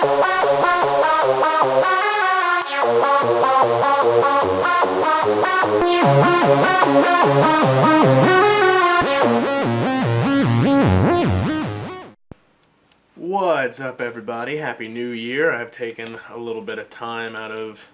What's up, everybody? Happy New Year. I've taken a little bit of time out of,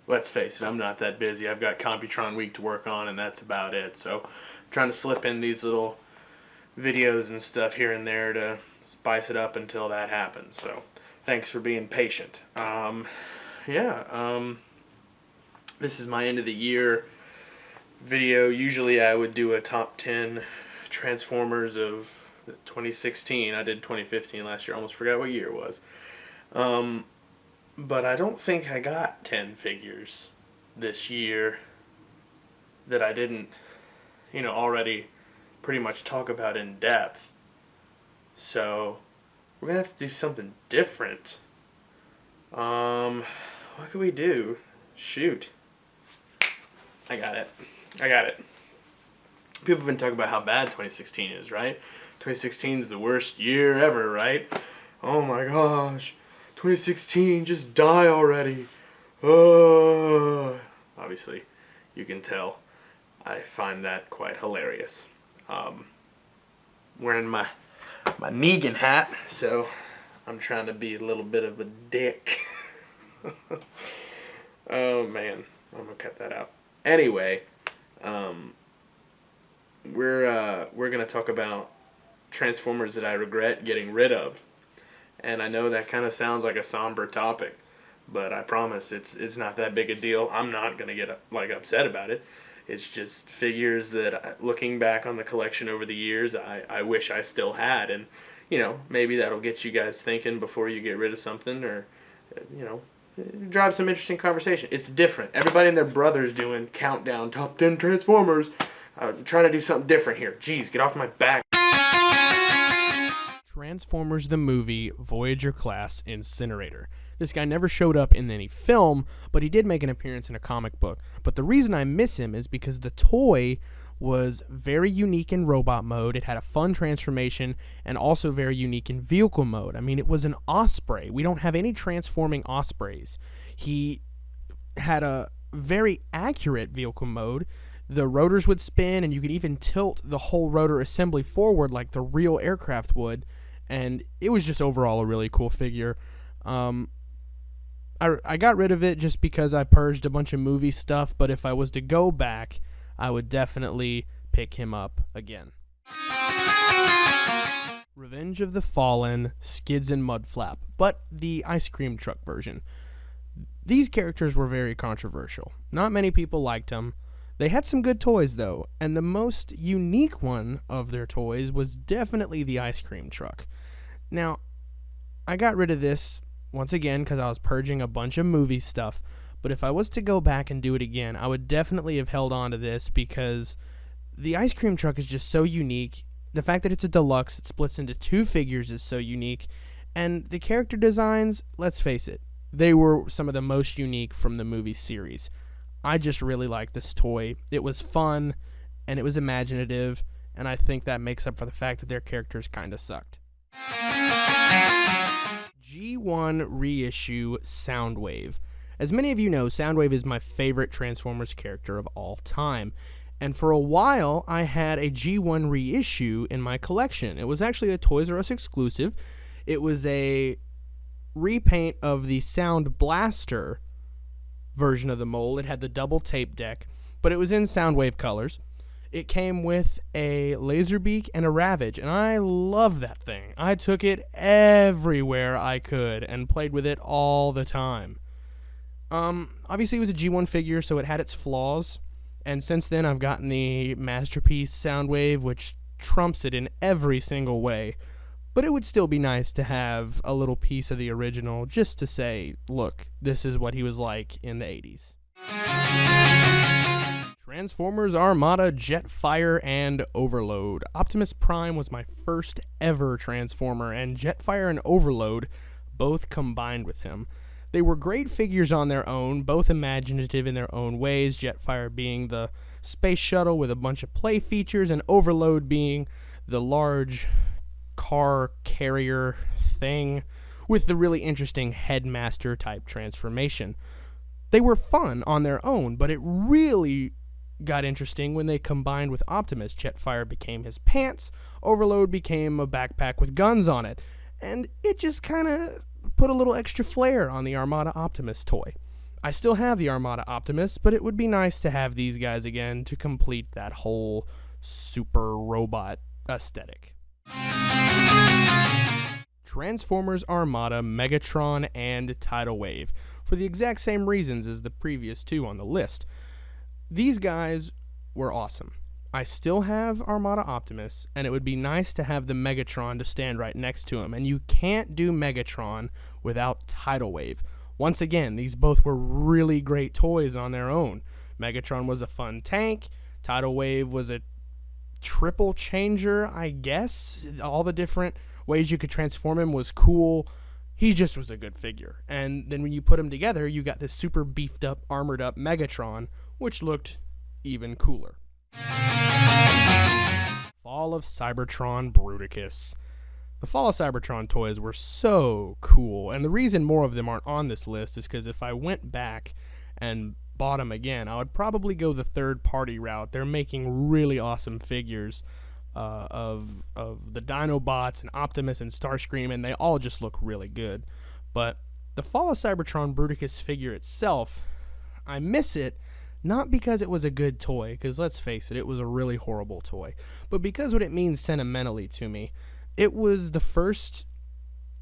let's face it, I'm not that busy. I've got Computron Week to work on, and that's about it. So I'm trying to slip in these little videos and stuff here and there to spice it up until that happens. So thanks for being patient. This is my end of the year video. Usually I would do a top 10 Transformers of 2016. I did 2015 last year. Almost forgot what year it was. But I don't think I got 10 figures this year that I didn't, already pretty much talk about in depth. So we're gonna have to do something different. What could we do? Shoot. I got it. People have been talking about how bad 2016 is, right? 2016 is the worst year ever, right? Oh my gosh. 2016, just die already. Obviously, you can tell I find that quite hilarious. Wearing my Negan hat, so I'm trying to be a little bit of a dick. Oh man, I'm gonna cut that out. Anyway, we're gonna talk about Transformers that I regret getting rid of, and I know that kind of sounds like a somber topic, but I promise it's not that big a deal. I'm not gonna get upset about it. It's just figures that, looking back on the collection over the years, I wish I still had, and maybe that'll get you guys thinking before you get rid of something, or drive some interesting conversation. It's different. Everybody and their brother's doing countdown top 10 Transformers. I'm trying to do something different here. Jeez, get off my back. Transformers the movie, Voyager class, Incinerator. This guy never showed up in any film, but he did make an appearance in a comic book. But the reason I miss him is because the toy was very unique in robot mode. It had a fun transformation, and also very unique in vehicle mode. I mean, it was an Osprey. We don't have any transforming Ospreys. He had a very accurate vehicle mode. The rotors would spin, and you could even tilt the whole rotor assembly forward like the real aircraft would, and it was just overall a really cool figure. I got rid of it just because I purged a bunch of movie stuff, but if I was to go back, I would definitely pick him up again. Revenge of the Fallen, Skids and Mudflap, but the ice cream truck version. These characters were very controversial. Not many people liked them. They had some good toys, though, and the most unique one of their toys was definitely the ice cream truck. Now, I got rid of this, once again, because I was purging a bunch of movie stuff, but if I was to go back and do it again, I would definitely have held on to this, because the ice cream truck is just so unique. The fact that it's a deluxe, it splits into 2 figures, is so unique, and the character designs, let's face it, they were some of the most unique from the movie series. I just really liked this toy. It was fun, and it was imaginative, and I think that makes up for the fact that their characters kind of sucked. G1 Reissue Soundwave. As many of you know, Soundwave is my favorite Transformers character of all time, and for a while I had a G1 reissue in my collection. It was actually a Toys R Us exclusive. It was a repaint of the Sound Blaster version of the mold. It had the double tape deck, but it was in Soundwave colors. It came with a Laserbeak and a Ravage, and I love that thing. I took it everywhere I could and played with it all the time. Obviously it was a G1 figure, so it had its flaws, and since then I've gotten the Masterpiece Soundwave, which trumps it in every single way. But it would still be nice to have a little piece of the original just to say, look, this is what he was like in the 80s. Transformers Armada, Jetfire, and Overload. Optimus Prime was my first ever Transformer, and Jetfire and Overload both combined with him. They were great figures on their own, both imaginative in their own ways, Jetfire being the space shuttle with a bunch of play features, and Overload being the large car carrier thing with the really interesting headmaster type transformation. They were fun on their own, but it really got interesting when they combined with Optimus. Jetfire became his pants, Overload became a backpack with guns on it, and it just kind of put a little extra flair on the Armada Optimus toy. I still have the Armada Optimus, but it would be nice to have these guys again to complete that whole super robot aesthetic. Transformers Armada, Megatron, and Tidal Wave, for the exact same reasons as the previous two on the list. These guys were awesome. I still have Armada Optimus, and it would be nice to have the Megatron to stand right next to him, and you can't do Megatron without Tidal Wave. Once again, these both were really great toys on their own. Megatron was a fun tank, Tidal Wave was a triple changer, I guess. All the different ways you could transform him was cool. He just was a good figure. And then when you put him together, you got this super beefed up, armored up Megatron, which looked even cooler. Fall of Cybertron Bruticus. The Fall of Cybertron toys were so cool, and the reason more of them aren't on this list is because if I went back and bought them again, I would probably go the third-party route. They're making really awesome figures of the Dinobots and Optimus and Starscream, and they all just look really good. But the Fall of Cybertron Bruticus figure itself, I miss it, not because it was a good toy, because let's face it, it was a really horrible toy, but because what it means sentimentally to me. It was the first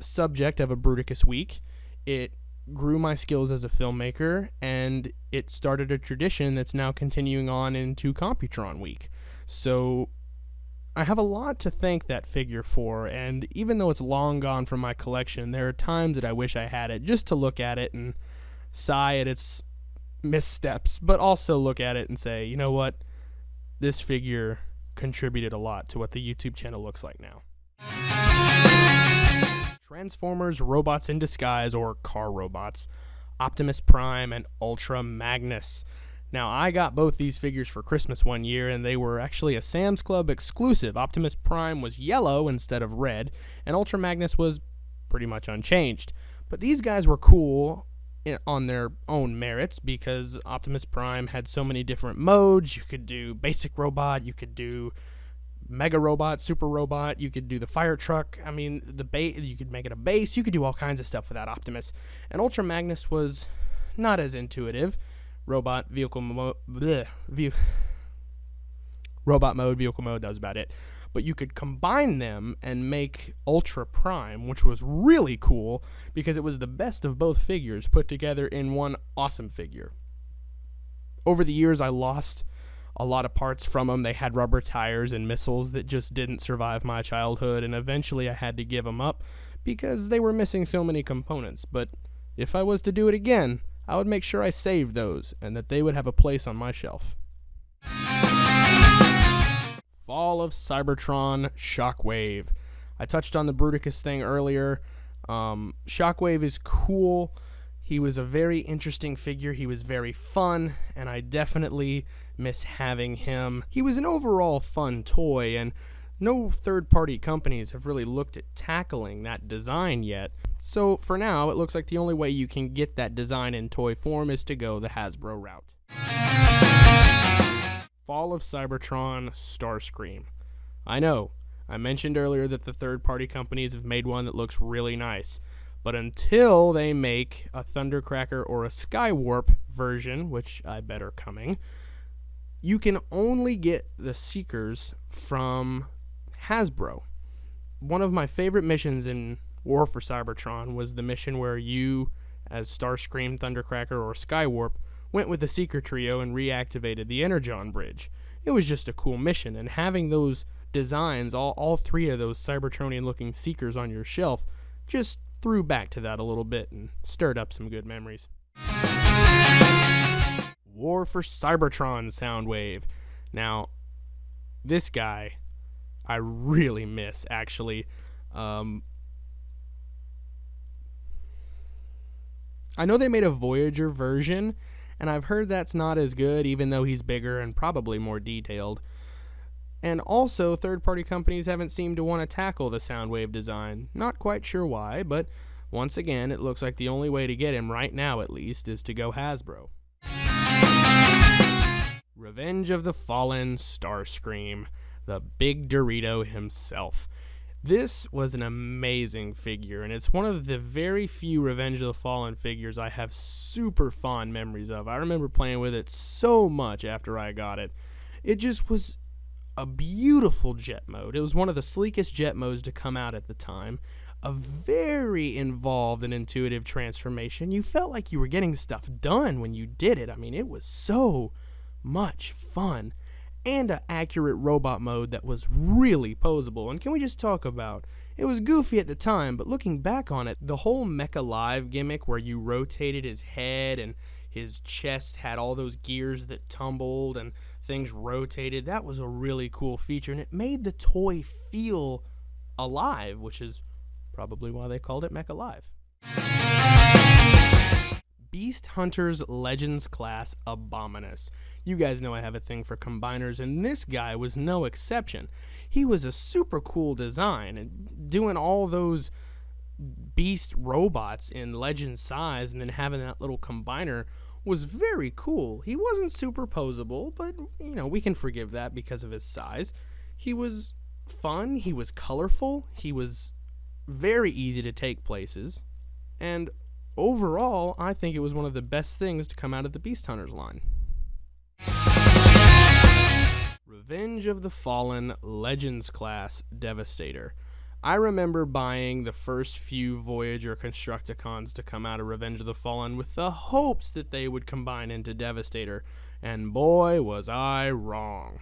subject of a Bruticus week. It grew my skills as a filmmaker, and it started a tradition that's now continuing on into Computron week. So I have a lot to thank that figure for, and even though it's long gone from my collection, there are times that I wish I had it just to look at it and sigh at its missteps, but also look at it and say, you know what, this figure contributed a lot to what the YouTube channel looks like now. Transformers Robots in Disguise, or Car Robots, Optimus Prime and Ultra Magnus. Now, I got both these figures for Christmas one year, and they were actually a Sam's Club exclusive. Optimus Prime was yellow instead of red, and Ultra Magnus was pretty much unchanged. But these guys were cool on their own merits because Optimus Prime had so many different modes. You could do basic robot, you could do mega robot, super robot, you could do the fire truck. I mean, you could make it a base. You could do all kinds of stuff with that Optimus. And Ultra Magnus was not as intuitive. Robot mode, vehicle mode, that was about it. But you could combine them and make Ultra Prime, which was really cool because it was the best of both figures put together in one awesome figure. Over the years, I lost a lot of parts from them. They had rubber tires and missiles that just didn't survive my childhood, and eventually I had to give them up because they were missing so many components. But if I was to do it again, I would make sure I saved those and that they would have a place on my shelf. Fall of Cybertron Shockwave. I touched on the Bruticus thing earlier. Shockwave is cool. He was a very interesting figure. He was very fun, and I definitely miss having him. He was an overall fun toy, and no third-party companies have really looked at tackling that design yet. So for now, it looks like the only way you can get that design in toy form is to go the Hasbro route. Fall of Cybertron Starscream. I know, I mentioned earlier that the third-party companies have made one that looks really nice. But until they make a Thundercracker or a Skywarp version, which I bet are coming, you can only get the Seekers from Hasbro. One of my favorite missions in War for Cybertron was the mission where you, as Starscream, Thundercracker, or Skywarp, went with the Seeker trio and reactivated the Energon Bridge. It was just a cool mission, and having those designs, all three of those Cybertronian-looking Seekers on your shelf, just threw back to that a little bit and stirred up some good memories. War for Cybertron Soundwave. Now, this guy I really miss, actually. I know they made a Voyager version, and I've heard that's not as good, even though he's bigger and probably more detailed. And also, third-party companies haven't seemed to want to tackle the Soundwave design. Not quite sure why, but Once again, it looks like the only way to get him right now, at least, is to go Hasbro. Revenge of the Fallen Starscream, the Big Dorito himself. This was an amazing figure, and it's one of the very few Revenge of the Fallen figures I have super fond memories of. I remember playing with it so much after I got it. It just was a beautiful jet mode. It was one of the sleekest jet modes to come out at the time. A very involved and intuitive transformation. You felt like you were getting stuff done when you did it. I mean, it was so much fun. And an accurate robot mode that was really posable. And can we just talk about, it was goofy at the time, but looking back on it, the whole Mecha Live gimmick where you rotated his head and his chest had all those gears that tumbled and things rotated, that was a really cool feature, and it made the toy feel alive, which is probably why they called it Mecha Live. Beast Hunters Legends Class Abominus. You guys know I have a thing for combiners, and this guy was no exception. He was a super cool design, and doing all those beast robots in legend size and then having that little combiner was very cool. He wasn't superposable, but, you know, we can forgive that because of his size. He was fun, he was colorful, he was very easy to take places, and overall, I think it was one of the best things to come out of the Beast Hunters line. Revenge of the Fallen Legends Class Devastator. I remember buying the first few Voyager Constructicons to come out of Revenge of the Fallen with the hopes that they would combine into Devastator, and boy was I wrong.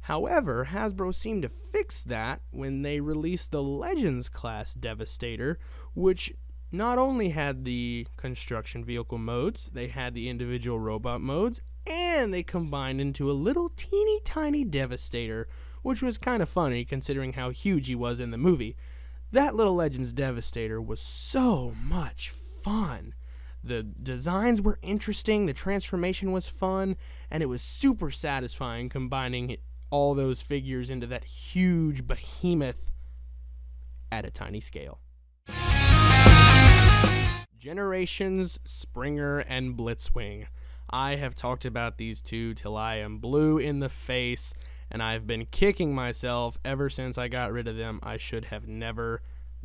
However, Hasbro seemed to fix that when they released the Legends Class Devastator, which not only had the construction vehicle modes, they had the individual robot modes, and they combined into a little teeny tiny Devastator, which was kind of funny considering how huge he was in the movie. That little Legends Devastator was so much fun. The designs were interesting, the transformation was fun, and it was super satisfying combining all those figures into that huge behemoth at a tiny scale. Generations Springer and Blitzwing. I have talked about these two till I am blue in the face, and I've been kicking myself ever since I got rid of them. I should have never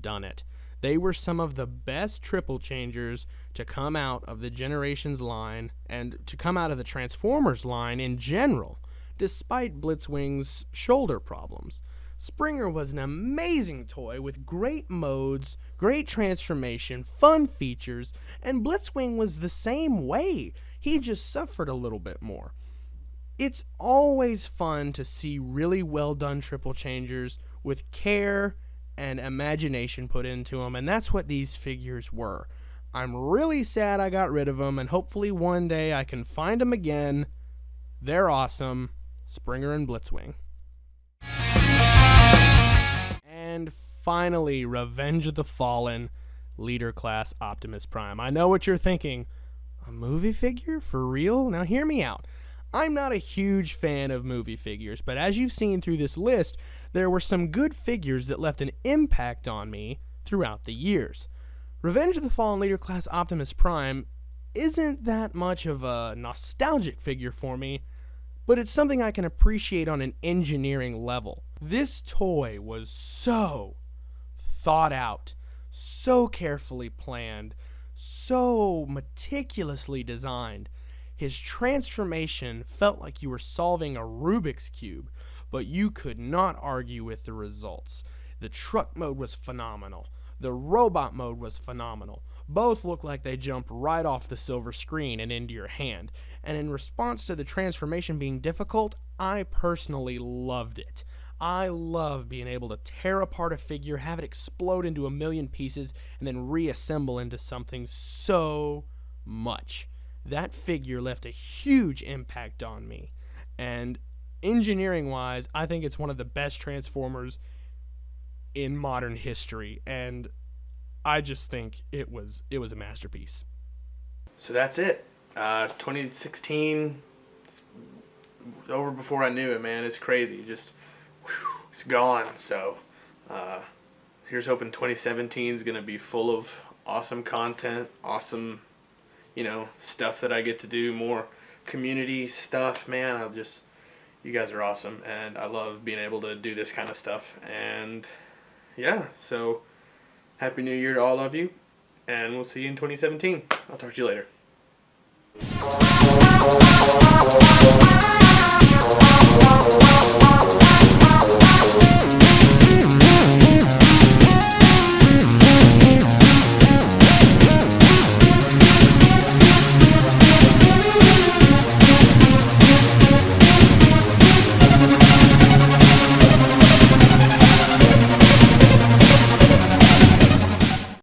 done it. They were some of the best triple changers to come out of the Generations line and to come out of the Transformers line in general, despite Blitzwing's shoulder problems. Springer was an amazing toy with great modes, great transformation, fun features, and Blitzwing was the same way. He just suffered a little bit more. It's always fun to see really well done triple changers with care and imagination put into them, and that's what these figures were. I'm really sad I got rid of them, and hopefully one day I can find them again. They're awesome. Springer and Blitzwing. And finally, Revenge of the Fallen Leader Class Optimus Prime. I know what you're thinking. A movie figure? For real? Now hear me out. I'm not a huge fan of movie figures, but as you've seen through this list, there were some good figures that left an impact on me throughout the years. Revenge of the Fallen Leader Class Optimus Prime isn't that much of a nostalgic figure for me, but it's something I can appreciate on an engineering level. This toy was so thought out, so carefully planned, so meticulously designed. His transformation felt like you were solving a Rubik's Cube, but you could not argue with the results. The truck mode was phenomenal. The robot mode was phenomenal. Both looked like they jumped right off the silver screen and into your hand. And in response to the transformation being difficult, I personally loved it. I love being able to tear apart a figure, have it explode into a million pieces, and then reassemble into something so much. That figure left a huge impact on me. And engineering-wise, I think it's one of the best Transformers in modern history. And I just think it was a masterpiece. So that's it. 2016, it's over before I knew it, man. It's crazy. Just, it's gone. So here's hoping 2017 is going to be full of awesome content, awesome, stuff that I get to do, more community stuff, man. You guys are awesome, and I love being able to do this kind of stuff. And yeah, so Happy New Year to all of you, and we'll see you in 2017. I'll talk to you later.